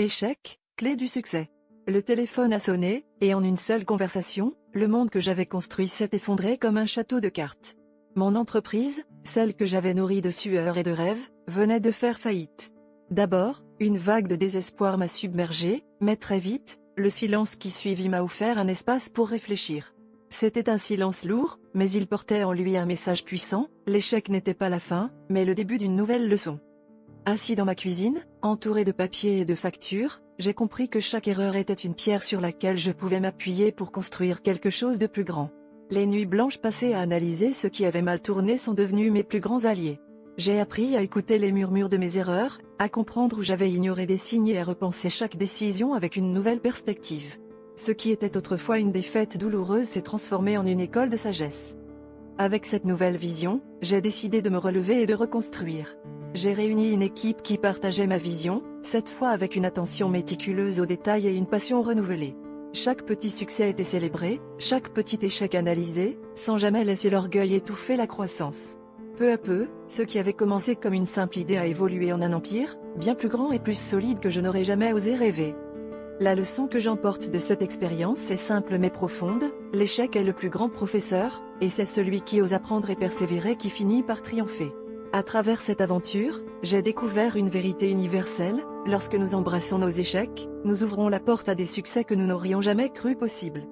Échec, clé du succès. Le téléphone a sonné, et en une seule conversation, le monde que j'avais construit s'est effondré comme un château de cartes. Mon entreprise, celle que j'avais nourrie de sueur et de rêves, venait de faire faillite. D'abord, une vague de désespoir m'a submergé, mais très vite, le silence qui suivit m'a offert un espace pour réfléchir. C'était un silence lourd, mais il portait en lui un message puissant, l'échec n'était pas la fin, mais le début d'une nouvelle leçon. Assis dans ma cuisine, entouré de papiers et de factures, j'ai compris que chaque erreur était une pierre sur laquelle je pouvais m'appuyer pour construire quelque chose de plus grand. Les nuits blanches passées à analyser ce qui avait mal tourné sont devenues mes plus grands alliés. J'ai appris à écouter les murmures de mes erreurs, à comprendre où j'avais ignoré des signes et à repenser chaque décision avec une nouvelle perspective. Ce qui était autrefois une défaite douloureuse s'est transformé en une école de sagesse. Avec cette nouvelle vision, j'ai décidé de me relever et de reconstruire. J'ai réuni une équipe qui partageait ma vision, cette fois avec une attention méticuleuse aux détails et une passion renouvelée. Chaque petit succès était célébré, chaque petit échec analysé, sans jamais laisser l'orgueil étouffer la croissance. Peu à peu, ce qui avait commencé comme une simple idée a évolué en un empire, bien plus grand et plus solide que je n'aurais jamais osé rêver. La leçon que j'emporte de cette expérience est simple mais profonde, l'échec est le plus grand professeur, et c'est celui qui ose apprendre et persévérer qui finit par triompher. À travers cette aventure, j'ai découvert une vérité universelle, lorsque nous embrassons nos échecs, nous ouvrons la porte à des succès que nous n'aurions jamais cru possibles.